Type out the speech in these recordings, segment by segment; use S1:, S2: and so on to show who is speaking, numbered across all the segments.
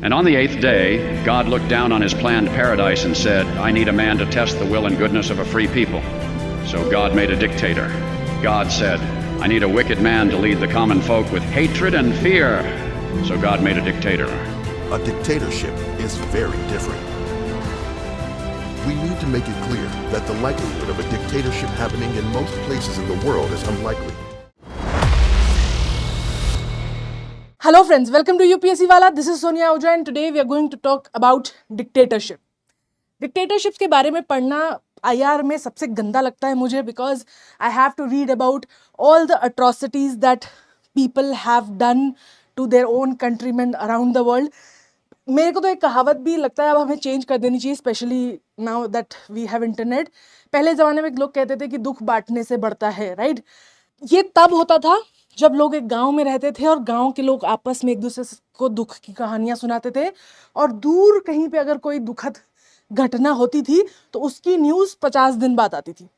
S1: And on the eighth day, God looked down on his planned paradise and said, I need a man to test the will and goodness of a free people. So God made a dictator. God said, I need a wicked man to lead the common folk with hatred and fear. So God made a dictator.
S2: A dictatorship is very different. We need to make it clear that the likelihood of a dictatorship happening in most places in the world is unlikely.
S3: Hello friends, welcome to UPSC Wala. This is Sonia Ahuja and today we are going to talk about dictatorship. Dictatorships के बारे में पढ़ना IR में सबसे गंदा लगता है मुझे because I have to read about all the atrocities that people have done to their own countrymen around the world. मेरे को तो एक कहावत भी लगता है अब हमें चेंज कर देनी चाहिए specially now that we have internet. पहले ज़माने में लोग कहते थे कि दुख बांटने से बढ़ता है, राइट? ये तब होता था जब लोग एक गांव में रहते थे और गांव के लोग आपस में एक दूसरे को दुख की कहानियां सुनाते थे और दूर कहीं पे अगर कोई दुखद घटना होती थी तो उसकी न्यूज़ 50 दिन बाद आती थी.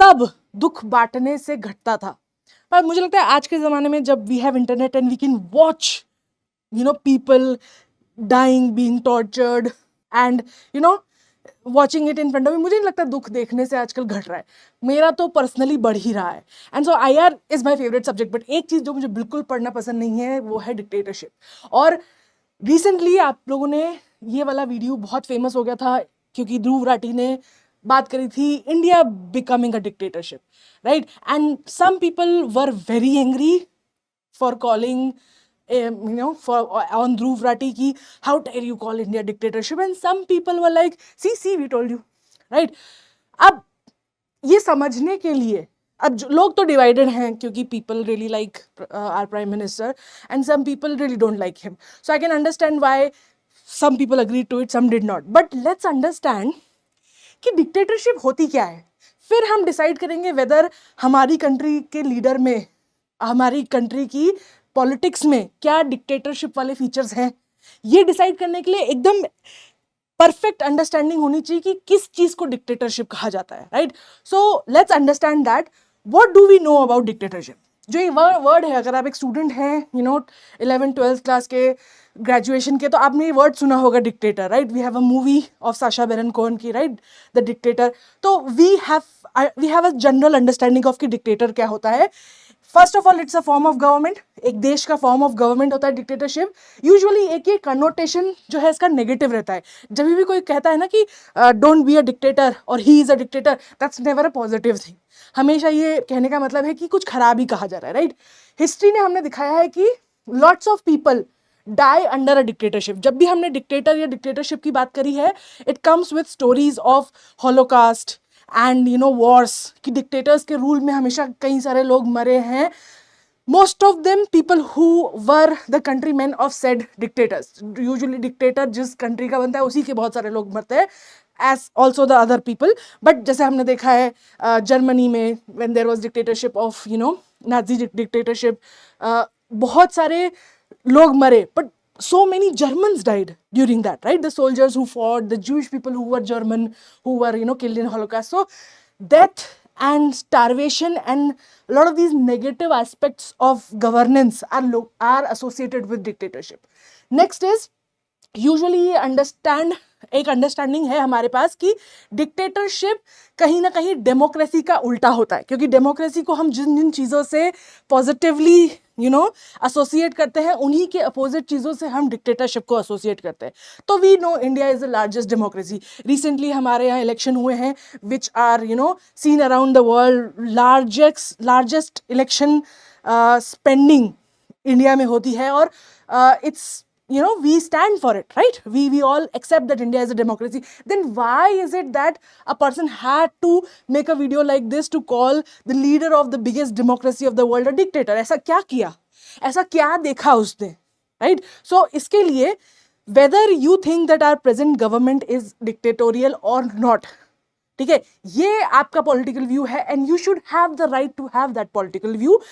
S3: तब दुख बांटने से घटता था. पर मुझे लगता है आज के ज़माने में जब we have internet and we can watch people dying, being tortured and watching it in front of me, मुझे नहीं लगता दुख देखने से आजकल घट रहा है. मेरा तो पर्सनली बढ़ ही रहा है. And so IR is my favourite subject. But एक चीज़ जो मुझे बिल्कुल पढ़ना पसंद नहीं है वो है डिक्टेटरशिप. और रिसेंटली आप लोगों ने ये वाला वीडियो बहुत फेमस हो गया था क्योंकि ध्रुव राठी ने बात करी थी India becoming a dictatorship, right? And some people were very angry for calling on Dhruv Rathi ki how dare you call India dictatorship, and some people were like see we told you, right? अब ये समझने के लिए अब लोग तो divided हैं क्योंकि people really like our prime minister and some people really don't like him, so I can understand why some people agreed to it, some did not. But let's understand कि dictatorship होती क्या है, फिर हम decide करेंगे weather हमारी country के leader में, हमारी कंट्री की पॉलिटिक्स में क्या डिक्टेटरशिप वाले फीचर्स हैं. ये डिसाइड करने के लिए एकदम परफेक्ट अंडरस्टैंडिंग होनी चाहिए कि किस चीज़ को डिक्टेटरशिप कहा जाता है, right? So let's understand that what do we know about dictatorship. जो ये वर्ड है, अगर आप एक स्टूडेंट हैं 11th-12th क्लास के ग्रेजुएशन के, तो आपने ये वर्ड सुना होगा dictator, right? We have a movie of Sacha Baron Cohen की, राइट, द डिक्टेटर. तो we have a general understanding of कि डिक्टेटर क्या होता है. First of all it's a form of government. एक देश का फॉर्म ऑफ गवर्नमेंट होता है डिक्टेटरशिप. यूजुअली एक ये कनोटेशन जो है इसका नेगेटिव रहता है. जब भी कोई कहता है ना कि डोंट बी अ डिक्टेटर और he is a dictator, that's never a positive thing. हमेशा ये कहने का मतलब है कि कुछ खराब ही कहा जा रहा है, राइट? हिस्ट्री ने हमने दिखाया है कि lots of people die under a dictatorship. जब भी हमने डिक्टेटर या डिक्टेटरशिप की बात करी है, it comes with stories of holocaust and Wars कि डिक्टेटर्स के रूल में हमेशा कई सारे लोग मरे हैं. Most of them people who were the country man of said dictators. Usually dictator जिस कंट्री का बनता है उसी के बहुत सारे लोग मरते हैं, as also the other people. But जैसे हमने देखा है जर्मनी में when there was dictatorship of Nazi dictatorship, बहुत सारे लोग मरे, but so many Germans died during that, right? The soldiers who fought, the Jewish people who were German, who were killed in Holocaust. So death and starvation and a lot of these negative aspects of governance are associated with dictatorship. Next is usually एक understanding है हमारे पास कि dictatorship कहीं ना कहीं democracy का उल्टा होता है, क्योंकि डेमोक्रेसी को हम जिन जिन चीज़ों से पॉजिटिवली एसोसिएट करते हैं उन्हीं के अपोजिट चीज़ों से हम डिक्टेटरशिप को एसोसिएट करते हैं. तो we know India is the largest democracy. Recently हमारे यहाँ इलेक्शन हुए हैं which are seen around the world. Largest election spending India में होती है और it's we stand for it, right? We all accept that India is a democracy. Then why is it that a person had to make a video like this to call the leader of the biggest democracy of the world a dictator? ऐसा क्या किया, ऐसा क्या देखा उसने, right? So इसके लिए whether you think that our present government is dictatorial or not, ठीक है, ये आपका पॉलिटिकल व्यू है and you should have the right to have that political view.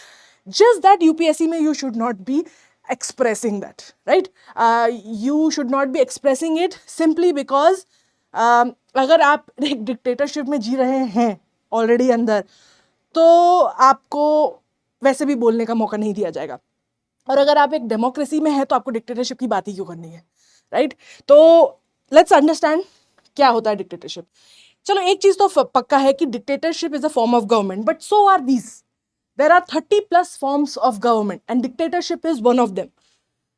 S3: Just that UPSC में you should not be expressing that, right? You should not be expressing it simply because अगर आप एक dictatorship में जी रहे हैं already अंदर, तो आपको वैसे भी बोलने का मौका नहीं दिया जाएगा. और अगर आप एक डेमोक्रेसी में है तो आपको डिक्टेटरशिप की बात ही क्यों करनी है, राइट? तो लेट्स अंडरस्टैंड क्या होता है डिक्टेटरशिप। चलो एक चीज तो पक्का है कि dictatorship is a form of government, but so are these. There are 30+ forms of government and dictatorship is one of them,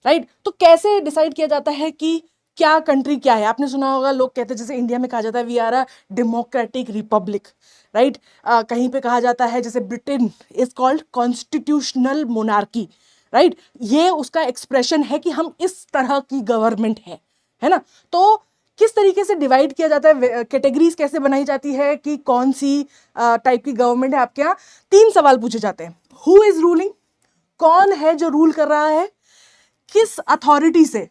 S3: right? तो कैसे डिसाइड किया जाता है कि क्या कंट्री क्या है? आपने सुना होगा, लोग कहते हैं जैसे इंडिया में कहा जाता है we are a democratic republic, right? कहीं पे कहा जाता है जैसे Britain is called constitutional monarchy, right? ये उसका एक्सप्रेशन है कि हम इस तरह की गवर्नमेंट है ना? तो किस तरीके से डिवाइड किया जाता है, कैटेगरीज कैसे बनाई जाती है कि कौन सी टाइप की गवर्नमेंट है आपके यहाँ? 3 सवाल पूछे जाते हैं। हु इज रूलिंग, कौन है जो रूल कर रहा है, किस अथॉरिटी से,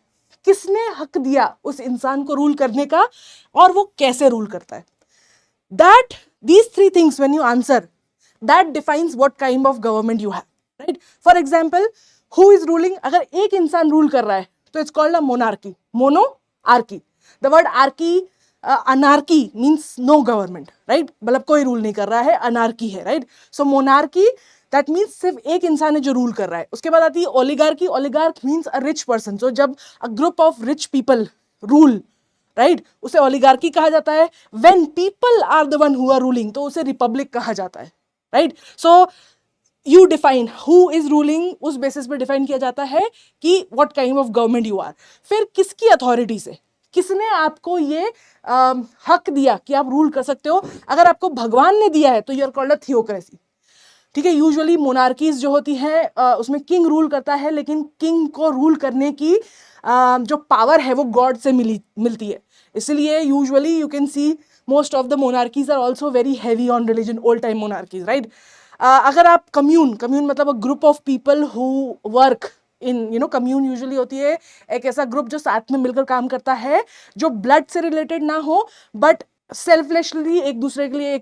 S3: किसने हक दिया उस इंसान को रूल करने का, और वो कैसे रूल करता है। That these 3 things when you answer, that defines what kind of government you have, right? For example, who is ruling, अगर एक इंसान रूल कर रहा है तो it's called a monarchy, monoarchy. The word archy, anarchy means no government, right? मतलब कोई rule नहीं कर रहा है, अनार्की है, right? So monarchy, that means सिर्फ एक इंसान है जो रूल कर रहा है। उसके बाद आती है oligarchy. Oligarch means a rich person. So जब a group of rich people rule, right, उसे ओलिगार्की कहा जाता है। When people are the one who are ruling तो उसे रिपब्लिक कहा जाता है, right? So you define who is ruling, उस बेसिस पे डिफाइन किया जाता है कि what kind of government you are. फिर किसकी अथॉरिटी से, किसने आपको ये हक दिया कि आप रूल कर सकते हो। अगर आपको भगवान ने दिया है तो you are called a theocracy, ठीक है? यूजुअली मोनार्कीज जो होती है उसमें किंग रूल करता है, लेकिन किंग को रूल करने की जो पावर है वो गॉड से मिलती है। इसलिए usually you can see most of the monarchies are also very heavy on religion, old time monarchies, right? अगर आप कम्यून मतलब a group of people who work in commune usually होती है एक ऐसा ग्रुप जो साथ में मिलकर काम करता है, जो ब्लड से रिलेटेड ना हो बट सेल्फलेसली एक दूसरे के लिए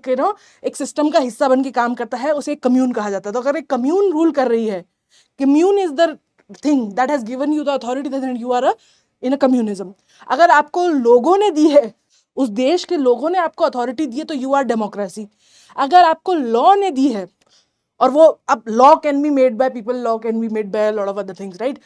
S3: एक सिस्टम का हिस्सा बन के काम करता है, उसे कम्यून कहा जाता है। तो अगर एक कम्यून रूल कर रही है, commune is the thing that has given you the authority, that you are in a communism. अगर आपको लोगों ने दी है, उस देश के लोगों ने आपको अथॉरिटी दी है तो यू आर डेमोक्रेसी। अगर आपको लॉ ने दी है, और वो अब law can be made by people, law can be made by lot of other things, right?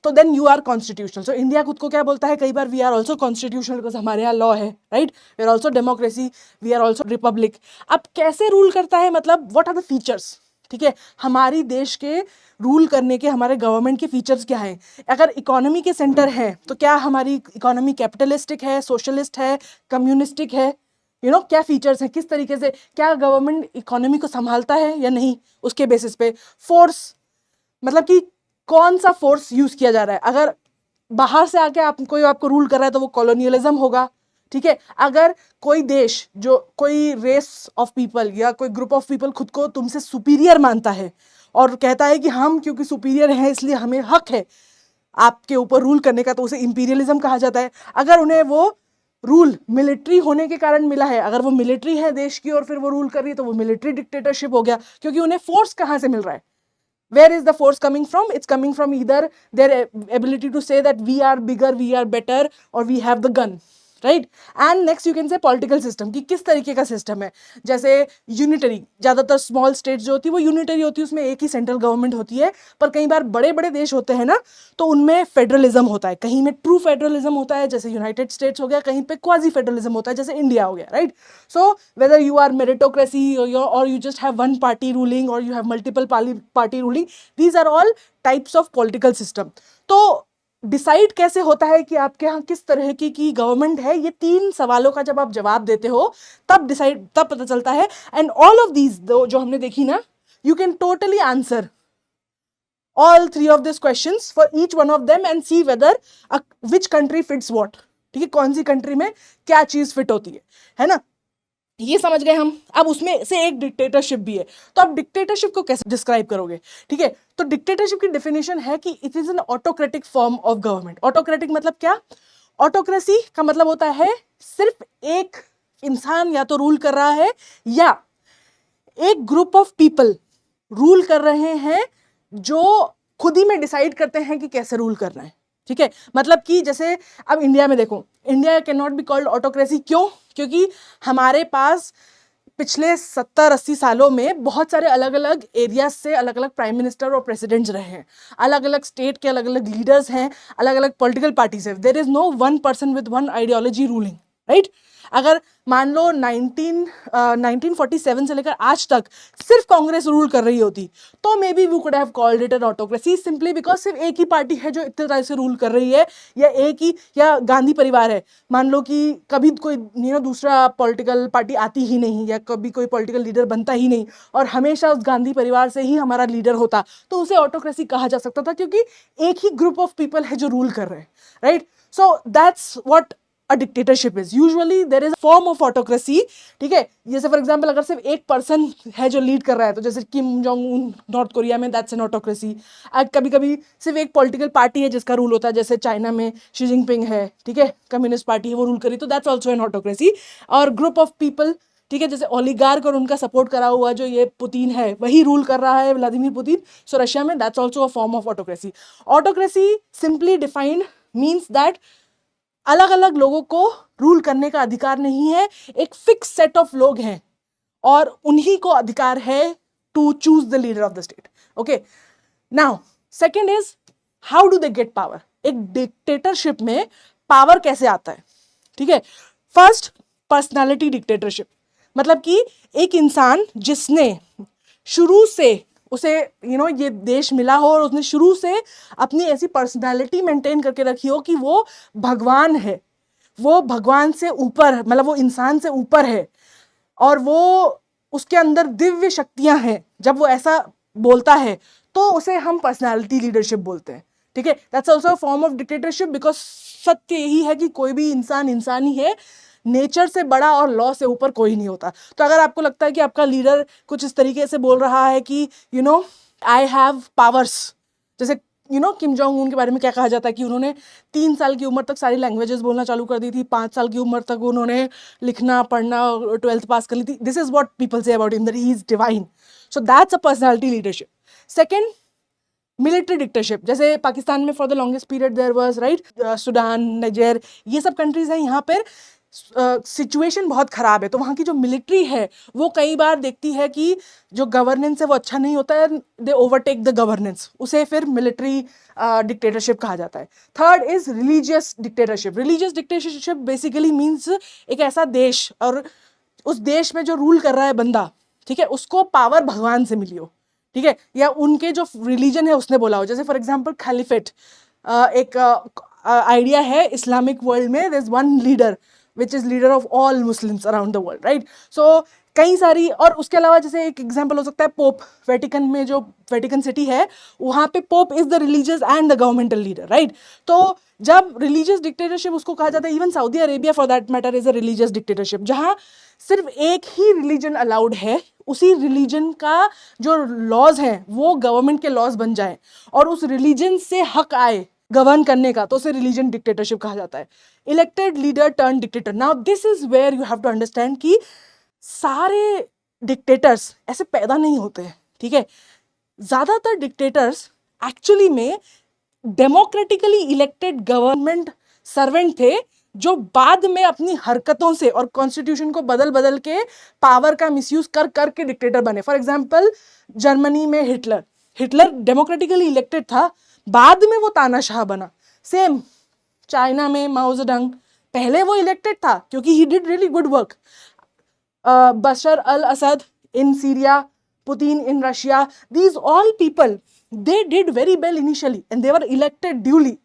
S3: तो then you are constitutional. So India खुद को क्या बोलता है कई बार, we are also constitutional because हमारे यहाँ लॉ है, right? We are also democracy, we are also republic. अब कैसे रूल करता है, मतलब व्हाट आर द फीचर्स, ठीक है? हमारी देश के रूल करने के, हमारे गवर्नमेंट के फीचर्स क्या हैं? अगर इकोनॉमी के सेंटर है तो क्या हमारी इकोनॉमी कैपिटलिस्टिक है, सोशलिस्ट है, कम्युनिस्टिक है? क्या फीचर्स हैं, किस तरीके से, क्या गवर्नमेंट इकोनॉमी को संभालता है या नहीं, उसके बेसिस पे। फोर्स मतलब कि कौन सा फोर्स यूज किया जा रहा है। अगर बाहर से आके कोई आपको रूल कर रहा है तो वो कॉलोनियलिज्म होगा, ठीक है? अगर कोई देश, जो कोई रेस ऑफ पीपल या कोई ग्रुप ऑफ पीपल खुद को तुमसे सुपीरियर मानता है और कहता है कि हम क्योंकि सुपीरियर हैं इसलिए हमें हक है आपके ऊपर रूल करने का, तो उसे इंपीरियलिज्म कहा जाता है। अगर उन्हें वो रूल मिलिट्री होने के कारण मिला है, अगर वो मिलिट्री है देश की और फिर वो रूल कर रही है तो वो मिलिट्री डिक्टेटरशिप हो गया, क्योंकि उन्हें फोर्स कहाँ से मिल रहा है। Where is the force coming from? It's coming from either their ability to say that we are bigger, we are better, or we have the gun, right? And next you can say political system, कि किस तरीके का system है। जैसे unitary, ज़्यादातर small states जो होती है वो यूनिटरी होती है, उसमें एक ही सेंट्रल गवर्नमेंट होती है। पर कई बार बड़े बड़े देश होते हैं ना, तो उनमें फेडरलिज्म होता है। कहीं में ट्रू फेडरलिज्म होता है जैसे यूनाइटेड स्टेट्स हो गया, कहीं पे क्वाजी फेडरलिज्म होता है जैसे इंडिया हो गया, right? So whether you are meritocracy और you just have one party ruling और you have multiple party ruling, these are all types of political system. तो डिसाइड कैसे होता है कि आपके यहाँ किस तरह की गवर्नमेंट है, ये 3 सवालों का जब आप जवाब देते हो तब पता चलता है। एंड ऑल ऑफ दीज जो हमने देखी ना, you can totally answer all 3 of these questions for each one of them and see whether which country fits what, ठीक है? कौन सी कंट्री में क्या चीज फिट होती है ना? ये समझ गए हम। अब उसमें से एक डिक्टेटरशिप भी है, तो आप डिक्टेटरशिप को कैसे डिस्क्राइब करोगे, ठीक है? तो डिक्टेटरशिप की डेफिनेशन है कि it is an autocratic form of government. Autocratic मतलब क्या? ऑटोक्रेसी का मतलब होता है सिर्फ एक इंसान या तो रूल कर रहा है या एक ग्रुप ऑफ पीपल रूल कर रहे हैं जो खुद ही में डिसाइड करते हैं कि कैसे रूल करना है, ठीक है? मतलब कि जैसे अब इंडिया में देखो, India can not be called autocracy. क्यों? क्योंकि हमारे पास पिछले 70-80 सालों में बहुत सारे अलग अलग एरियाज से अलग अलग प्राइम मिनिस्टर और प्रेसिडेंट्स रहे हैं, अलग अलग स्टेट के अलग अलग लीडर्स हैं, अलग अलग पॉलिटिकल पार्टीज है. There is no one person with one ideology ruling, right. अगर मान लो 1947 से लेकर आज तक सिर्फ कांग्रेस रूल कर रही होती तो maybe we could have called it an autocracy, simply because सिर्फ एक ही पार्टी है जो इतने तरह से रूल कर रही है, या एक ही, या गांधी परिवार है. मान लो कि कभी कोई दूसरा पॉलिटिकल पार्टी आती ही नहीं, या कभी कोई पॉलिटिकल लीडर बनता ही नहीं, और हमेशा उस गांधी परिवार से ही हमारा लीडर होता, तो उसे ऑटोक्रेसी कहा जा सकता था, क्योंकि एक ही ग्रुप ऑफ पीपल है जो रूल कर रहे हैं, right. So that's what a dictatorship is. Usually there is a form of autocracy, ठीक है. जैसे फॉर एग्जाम्पल अगर सिर्फ एक पर्सन है जो लीड कर रहा है, तो जैसे Kim Jong Un north Korea में, दैट्स एन ऑटोक्रेसी. कभी कभी सिर्फ एक पॉलिटिकल पार्टी है जिसका रूल होता है, जैसे चाइना में शी जिनपिंग है, ठीक है, कम्युनिस्ट पार्टी है, वो रूल करी, तो दैट्स ऑल्सो एन ऑटोक्रेसी. और ग्रुप ऑफ पीपल, ठीक है, जैसे ओलिगार्क और उनका सपोर्ट करा हुआ जो ये पुतिन है, वही रूल कर रहा है, व्लादिमीर पुतिन, सो रशिया में, that's also a form of autocracy. Autocracy simply defined means that अलग अलग लोगों को रूल करने का अधिकार नहीं है, एक फिक्स सेट ऑफ लोग हैं और उन्हीं को अधिकार है to choose the leader of the state. Okay, now second is how do they get power. एक डिक्टेटरशिप में पावर कैसे आता है, ठीक है. फर्स्ट, पर्सनालिटी डिक्टेटरशिप, मतलब कि एक इंसान जिसने शुरू से उसे ये देश मिला हो और उसने शुरू से अपनी ऐसी पर्सनालिटी मेंटेन करके रखी हो कि वो भगवान है, वो भगवान से ऊपर, मतलब वो इंसान से ऊपर है, और वो उसके अंदर दिव्य शक्तियां हैं. जब वो ऐसा बोलता है तो उसे हम पर्सनालिटी लीडरशिप बोलते हैं, ठीक है. That's also a form of dictatorship, because सत्य यही है कि कोई भी इंसान ही है, नेचर से बड़ा और लॉ से ऊपर कोई नहीं होता. तो अगर आपको लगता है कि आपका लीडर कुछ इस तरीके से बोल रहा है कि आई हैव पावर्स, जैसे किम जोंग उन के बारे में क्या कहा जाता है कि उन्होंने 3 साल की उम्र तक सारी लैंग्वेजेस बोलना चालू कर दी थी, 5 साल की उम्र तक उन्होंने लिखना पढ़ना 12th पास कर ली थी. This is what people say about him, that he is divine. So that's a personality leadership. Second, military dictatorship, जैसे पाकिस्तान में for the longest period there was, right, Sudan, Niger, ये सब कंट्रीज हैं, यहाँ पर सिचुएशन बहुत ख़राब है, तो वहाँ की जो मिलिट्री है वो कई बार देखती है कि जो गवर्नेंस है वो अच्छा नहीं होता है, दे ओवरटेक द गवर्नेंस, उसे फिर मिलिट्री डिक्टेटरशिप कहा जाता है. Third is religious dictatorship. Religious dictatorship basically means एक ऐसा देश, और उस देश में जो रूल कर रहा है बंदा, ठीक है, उसको पावर भगवान से मिली हो, ठीक है, या उनके जो रिलीजन है उसने बोला हो. जैसे फॉर एग्जाम्पल खलीफेट एक आइडिया है इस्लामिक वर्ल्ड में, there is one leader which is leader of all Muslims around the world, right? So कई सारी, और उसके अलावा जैसे एक एग्जांपल हो सकता है पोप. वेटिकन में जो वेटिकन सिटी है वहाँ पे pope is the religious and the governmental leader, right. तो जब रिलीजियस डिक्टेटरशिप उसको कहा जाता है, even Saudi Arabia for that matter is a religious dictatorship, जहाँ सिर्फ एक ही रिलीजन अलाउड है, उसी रिलीजन का जो लॉज हैं वो गवर्नमेंट के लॉज बन जाए, और उस रिलीजन से हक आए गवर्न करने का, तो उसे रिलीजन डिक्टेटरशिप कहा जाता है. Elected leader turn dictator. Now this is where you have to understand कि सारे डिक्टेटर्स ऐसे पैदा नहीं होते हैं, ठीक है. ज्यादातर डिक्टेटर्स एक्चुअली में डेमोक्रेटिकली इलेक्टेड गवर्नमेंट सर्वेंट थे, जो बाद में अपनी हरकतों से और कॉन्स्टिट्यूशन को बदल बदल के पावर का मिसयूज कर करके डिक्टेटर बने. फॉर एग्जाम्पल जर्मनी में हिटलर डेमोक्रेटिकली इलेक्टेड था, बाद में वो तानाशाह बना. सेम चाइना में माओ जेडंग, पहले वो इलेक्टेड था क्योंकि he did really good work. Bashar al Assad in Syria, Putin in Russia, these all people, they did very well initially and they were elected duly.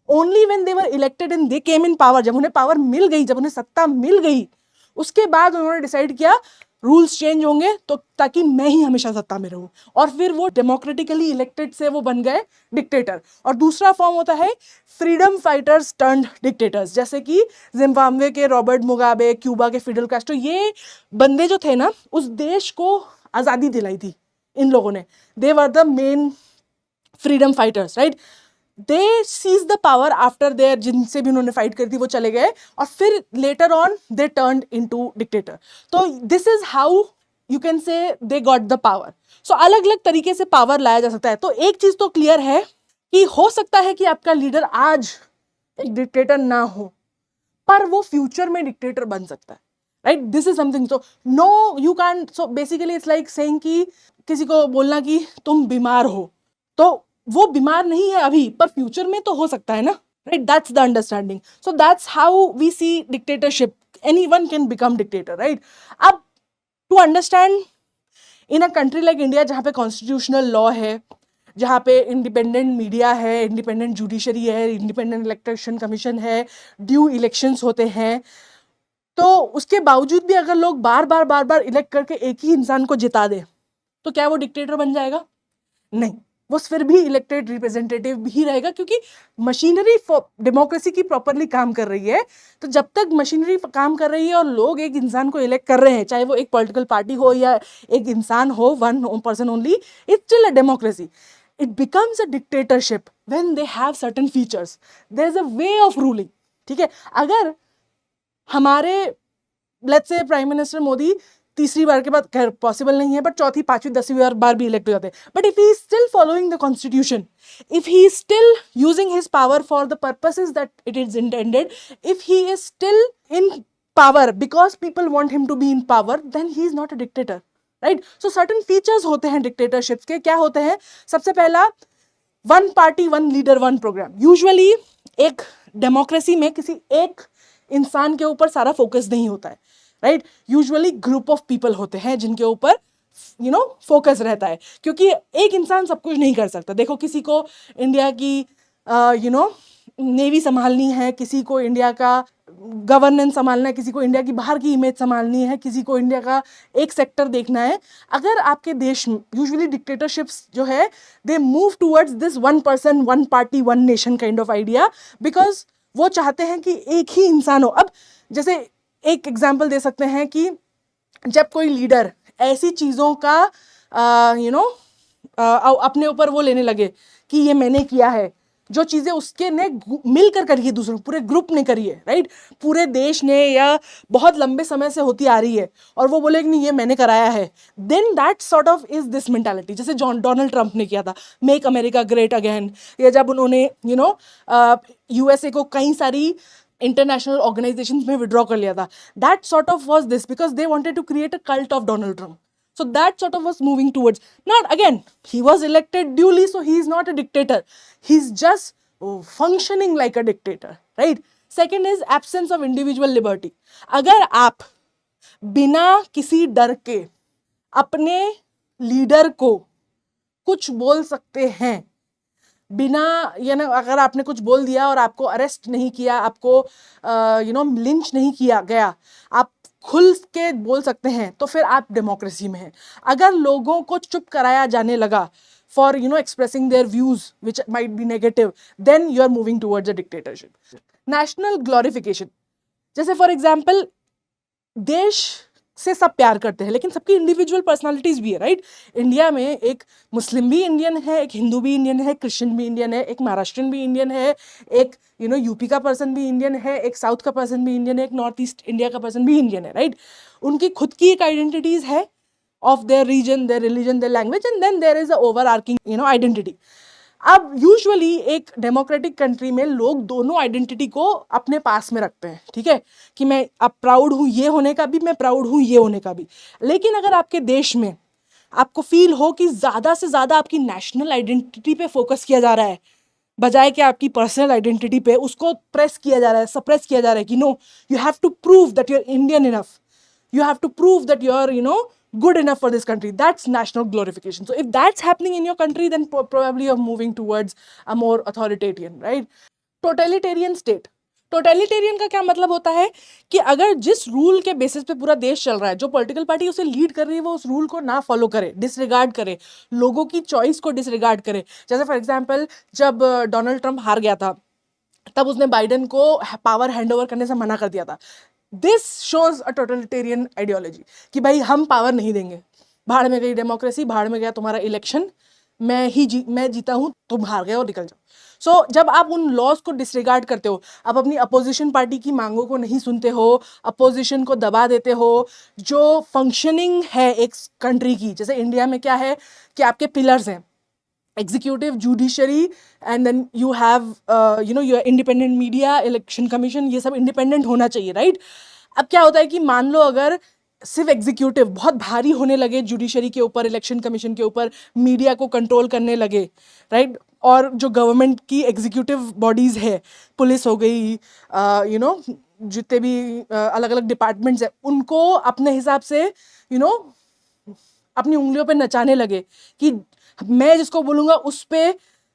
S3: Only when they were elected and they came in power, जब उन्हें power मिल गई, जब उन्हें सत्ता मिल गई, उसके बाद उन्होंने डिसाइड किया रूल्स चेंज होंगे तो ताकि मैं ही हमेशा सत्ता में रहूं, और फिर वो डेमोक्रेटिकली इलेक्टेड से वो बन गए डिक्टेटर. और दूसरा फॉर्म होता है फ्रीडम फाइटर्स टर्न्ड डिक्टेटर्स, जैसे कि जिम्बाब्वे के रॉबर्ट मुगाबे, क्यूबा के फिडेल कैस्ट्रो, ये बंदे जो थे ना, उस देश को आज़ादी दिलाई थी इन लोगों ने. They were the main freedom fighters, right. They seize the power after there, जिनसे भी उन्होंने फाइट करी थी वो चले गए, और फिर later on they turned into dictator. तो this is how you can say they got the power. So अलग अलग तरीके से पावर लाया जा सकता है. तो एक चीज तो क्लियर है कि हो सकता है कि आपका लीडर आज एक डिक्टेटर ना हो, पर वो फ्यूचर में डिक्टेटर बन सकता है. Right, this is something. So no you can, so basically it's like saying कि किसी को बोलना कि तुम बीमार हो, तो वो बीमार नहीं है अभी, पर फ्यूचर में तो हो सकता है ना, right. That's the understanding. So that's how we see dictatorship. Anyone can become dictator, right. अब to understand in a country like India, जहाँ पे कॉन्स्टिट्यूशनल लॉ है, जहाँ पे इंडिपेंडेंट मीडिया है, इंडिपेंडेंट जुडिशरी है, इंडिपेंडेंट इलेक्शन कमीशन है, due elections होते हैं, तो उसके बावजूद भी अगर लोग बार बार इलेक्ट करके एक ही इंसान को जिता दे, तो क्या वो डिक्टेटर बन जाएगा? नहीं, वो फिर भी इलेक्टेड रिप्रेजेंटेटिव ही रहेगा, क्योंकि मशीनरी डेमोक्रेसी की प्रॉपरली काम कर रही है. तो जब तक मशीनरी काम कर रही है और लोग एक इंसान को इलेक्ट कर रहे हैं, चाहे वो एक पॉलिटिकल पार्टी हो या एक इंसान हो, one person only, it's still a democracy. It becomes a dictatorship when they have certain features. There is a way of ruling. ठीक है, अगर हमारे let's say prime minister Modi तीसरी बार के बाद, खैर पॉसिबल नहीं है, बट चौथी, पांचवी, 10वीं बार भी इलेक्ट हो जाते हैं, but if he is still following the constitution, if he is still using his power for the purposes that it is intended, if he is still in power because people want him to be in power, then he is not a dictator, right? So certain features होते हैं dictatorships के. क्या होते हैं? सबसे पहला, one party one leader one programme. Usually एक democracy में किसी एक इंसान के ऊपर सारा फोकस नहीं होता है, right. Usually group of people होते हैं जिनके ऊपर फोकस रहता है, क्योंकि एक इंसान सब कुछ नहीं कर सकता. देखो, किसी को इंडिया की नेवी संभालनी है, किसी को इंडिया का गवर्नेंस संभालना है, किसी को इंडिया की बाहर की इमेज संभालनी है, किसी को इंडिया का एक सेक्टर देखना है. अगर आपके देश में यूजुअली डिक्टेटरशिप्स जो है, they move towards this one person one party one nation kind of idea, because वो चाहते हैं कि एक ही इंसान हो. अब जैसे एक एग्जाम्पल दे सकते हैं कि जब कोई लीडर ऐसी चीज़ों का अपने ऊपर वो लेने लगे कि ये मैंने किया है, जो चीज़ें उसके ने मिलकर करी है, दूसरों पूरे ग्रुप ने करी है, राइट, पूरे देश ने या बहुत लंबे समय से होती आ रही है, और वो बोले कि नहीं ये मैंने कराया है, then that sort of is this mentality. जैसे डोनाल्ड ट्रंप ने किया था, मेक अमेरिका ग्रेट अगेन, या जब उन्होंने यूएसए को कई सारी इंटरनेशनल ऑर्गेनाइजेशंस में विड्रॉ कर लिया था. That sort of was this because they wanted to create a cult of Donald Trump. So that sort of was moving towards, not again, he was elected duly, so he is not a dictator. He's just functioning like a dictator, right? Second is absence of individual liberty. अगर आप बिना किसी डर के अपने leader को कुछ बोल सकते हैं, बिना अगर आपने कुछ बोल दिया और आपको अरेस्ट नहीं किया, आपको लिंच नहीं किया गया, आप खुल के बोल सकते हैं, तो फिर आप डेमोक्रेसी में हैं. अगर लोगों को चुप कराया जाने लगा for expressing their views which might be negative, then you are moving towards a dictatorship. National glorification, जैसे फॉर एग्जाम्पल देश से सब प्यार करते हैं, लेकिन सबकी इंडिविजुअल पर्सनालिटीज भी है, राइट. इंडिया में एक मुस्लिम भी इंडियन है, एक हिंदू भी इंडियन है, क्रिश्चियन भी इंडियन है, एक महाराष्ट्रियन भी इंडियन है, एक यूपी का पर्सन भी इंडियन है, एक साउथ का पर्सन भी इंडियन है, एक नॉर्थ ईस्ट इंडिया का पर्सन भी इंडियन है, राइट. उनकी खुद की एक आइडेंटिटीज है of their region, their religion, their language, and then there is a overarching identity. अब यूजुअली एक डेमोक्रेटिक कंट्री में लोग दोनों आइडेंटिटी को अपने पास में रखते हैं, ठीक है, कि मैं अब प्राउड हूँ ये होने का भी, मैं प्राउड हूँ ये होने का भी. लेकिन अगर आपके देश में आपको फील हो कि ज़्यादा से ज़्यादा आपकी नेशनल आइडेंटिटी पे फोकस किया जा रहा है, बजाय कि आपकी पर्सनल आइडेंटिटी पे, उसको प्रेस किया जा रहा है, सप्रेस किया जा रहा है कि no, you have to prove that you are Indian enough, you have to prove that you are good enough for this country. That's national glorification. So if that's happening in your country, then probably you're moving towards a more authoritarian, right? Totalitarian state. Totalitarian का क्या मतलब होता है कि अगर जिस rule के basis पे पूरा देश चल रहा है, जो पॉलिटिकल पार्टी उसे लीड कर रही है, वो उस रूल को ना फॉलो करे, डिसरिगार्ड करे, लोगों की चॉइस को डिसरिगार्ड करे. जैसे फॉर एग्जांपल जब डोनाल्ड ट्रंप हार गया था, तब उसने बाइडेन को पावर हैंड ओवर करने से मना कर दिया था. This shows a totalitarian ideology कि भाई हम पावर नहीं देंगे, भाड़ में गई डेमोक्रेसी, भाड़ में गया तुम्हारा इलेक्शन, मैं जीता हूँ, तुम हार गए और निकल जाओ. सो जब आप उन लॉज को डिसरिगार्ड करते हो, आप अपनी अपोजिशन पार्टी की मांगों को नहीं सुनते हो, अपोजिशन को दबा देते हो, जो फंक्शनिंग है एक कंट्री की, जैसे इंडिया में क्या है कि आपके पिलर्स हैं, executive, judiciary, and then you have your independent media, election commission, ये सब इंडिपेंडेंट होना चाहिए, राइट. अब क्या होता है कि मान लो अगर सिर्फ एग्जीक्यूटिव बहुत भारी होने लगे जुडिशरी के ऊपर, इलेक्शन कमीशन के ऊपर, मीडिया को कंट्रोल करने लगे, राइट, और जो गवर्नमेंट की एग्जीक्यूटिव बॉडीज़ है, पुलिस हो गई, जितने भी अलग अलग डिपार्टमेंट्स हैं, उनको अपने हिसाब से अपनी उंगलियों पे नचाने लगे कि मैं जिसको बोलूँगा उस पे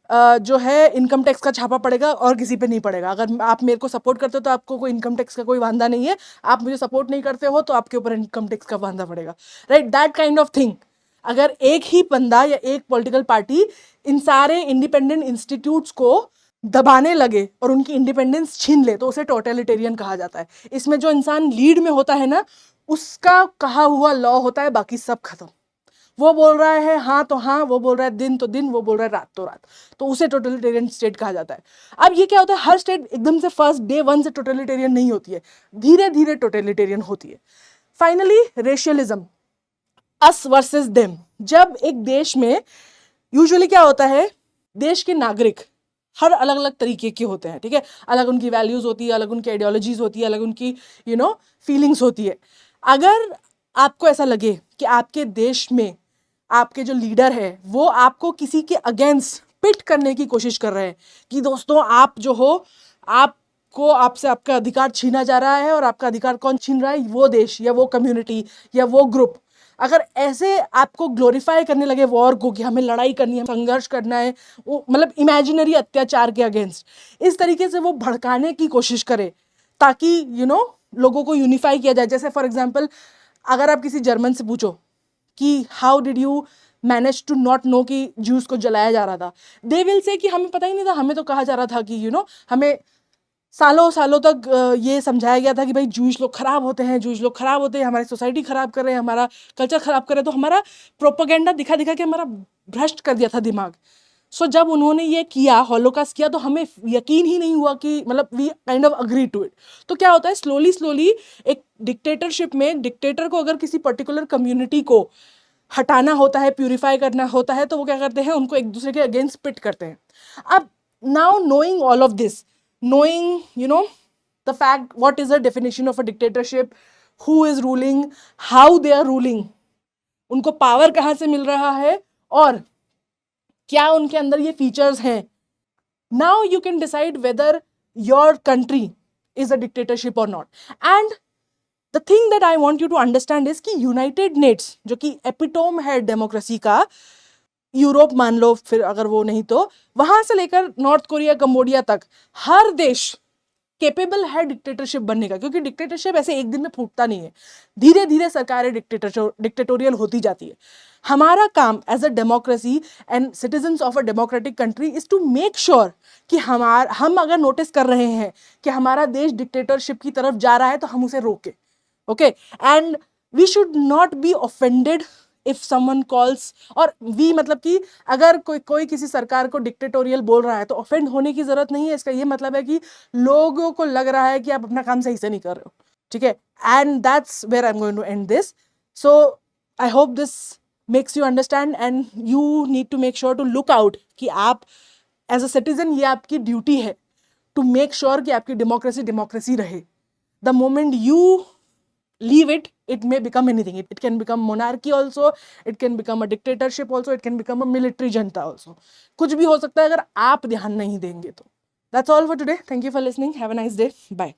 S3: जो है इनकम टैक्स का छापा पड़ेगा और किसी पे नहीं पड़ेगा। अगर आप मेरे को सपोर्ट करते हो तो आपको कोई इनकम टैक्स का कोई वांदा नहीं है, आप मुझे सपोर्ट नहीं करते हो तो आपके ऊपर इनकम टैक्स का वांदा पड़ेगा, right, that kind of thing. अगर एक ही बंदा या एक पॉलिटिकल पार्टी इन सारे इंडिपेंडेंट इंस्टीट्यूट्स को दबाने लगे और उनकी इंडिपेंडेंस छीन ले तो उसे टोटलिटेरियन कहा जाता है। इसमें जो इंसान लीड में होता है ना, उसका कहा हुआ लॉ होता है, बाकी सब खत्म। वो बोल रहा है हाँ तो हाँ, वो बोल रहा है दिन तो दिन, वो बोल रहा है रात तो रात, तो उसे टोटलिटेरियन स्टेट कहा जाता है। अब ये क्या होता है, हर स्टेट एकदम से फर्स्ट डे वन से टोटलिटेरियन नहीं होती है, धीरे धीरे टोटलिटेरियन होती है। Finally रेशियलिज्म, us versus them. जब एक देश में यूजुअली क्या होता है, देश के नागरिक हर अलग अलग तरीके के होते हैं, ठीक है, अलग उनकी वैल्यूज होती है, अलग उनकी आइडियोलॉजीज होती है, अलग उनकी फीलिंग्स होती है। अगर आपको ऐसा लगे कि आपके देश में आपके जो लीडर है वो आपको किसी के अगेंस्ट पिट करने की कोशिश कर रहे हैं कि दोस्तों आप जो हो, आपको आपसे आपका अधिकार छीना जा रहा है, और आपका अधिकार कौन छीन रहा है, वो देश या वो कम्युनिटी या वो ग्रुप, अगर ऐसे आपको ग्लोरीफाई करने लगे वॉर को कि हमें लड़ाई करनी है, संघर्ष करना है, वो मतलब इमेजिनरी अत्याचार के अगेंस्ट, इस तरीके से वो भड़काने की कोशिश करे ताकि लोगों को यूनिफाई किया जाए। जैसे फॉर एग्जाम्पल अगर आप किसी जर्मन से पूछो कि how did you manage to not know कि जूस को जलाया जा रहा था, दे विल से कि हमें पता ही नहीं था, हमें तो कहा जा रहा था कि हमें सालों सालों तक ये समझाया गया था कि भाई जूस लोग खराब होते हैं, जूस लोग खराब होते हैं, हमारी सोसाइटी खराब कर रहे हैं, हमारा कल्चर खराब कर रहे हैं, तो हमारा प्रोपेगेंडा दिखा दिखा के हमारा भ्रष्ट कर दिया था दिमाग। सो जब उन्होंने ये किया, हॉलोकास्ट किया, तो हमें यकीन ही नहीं हुआ कि मतलब we kind of agree to it. तो क्या होता है, स्लोली स्लोली एक डिक्टेटरशिप में डिक्टेटर को अगर किसी पर्टिकुलर कम्युनिटी को हटाना होता है, प्यूरिफाई करना होता है, तो वो क्या करते हैं, उनको एक दूसरे के अगेंस्ट पिट करते हैं। अब now knowing all of this, knowing the fact what is the definition of a dictatorship, who is ruling, how they are ruling, उनको पावर कहाँ से मिल रहा है और क्या उनके अंदर ये फीचर्स हैं, now you can decide whether your country is a dictatorship or not. And the thing that I want you to understand is कि यूनाइटेड नेट्स जो कि एपिटोम है डेमोक्रेसी का, यूरोप मान लो, फिर अगर वो नहीं तो वहां से लेकर नॉर्थ कोरिया, कंबोडिया तक हर देश कैपेबल है डिक्टेटरशिप बनने का, क्योंकि डिक्टेटरशिप ऐसे एक दिन में फूटता नहीं है, धीरे धीरे सरकारें डिक्टेटोरियल होती जाती है। हमारा काम as a democracy and citizens of a democratic country is to make sure कि हम अगर नोटिस कर रहे हैं कि हमारा देश डिक्टेटरशिप की तरफ जा रहा है तो हम उसे रोकें, okay, and we should not be offended if someone calls, और वी मतलब कि अगर कोई किसी सरकार को डिक्टेटोरियल बोल रहा है तो ऑफेंड होने की जरूरत नहीं है। इसका ये मतलब है कि लोगों को लग रहा है कि आप अपना काम सही से नहीं कर रहे हो, ठीक है, and that's where I am going to end this. So I hope this makes you understand, and you need to make sure to look out कि आप एज अ सिटीजन, ये आपकी ड्यूटी है टू मेक श्योर कि आपकी democracy रहे। The moment you leave it, it may become anything. It can become monarchy also, it can become a dictatorship also, it can become a military junta also. कुछ भी हो सकता है अगर आप ध्यान नहीं देंगे तो। That's all for today. Thank you for listening. Have a nice day. Bye.